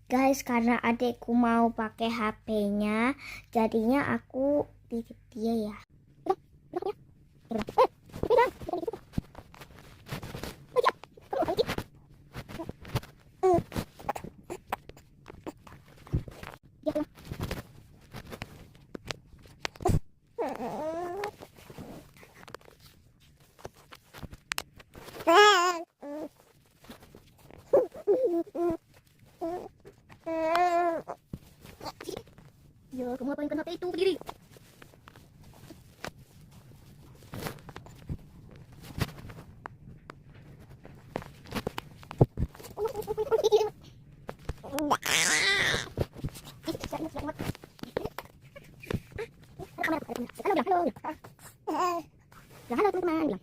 Guys, karena adekku mau pakai HP-nya, jadinya aku titip dia ya. Ya, kamu ngapain kan HP itu? Berdiri. Halo teman-teman, bilang.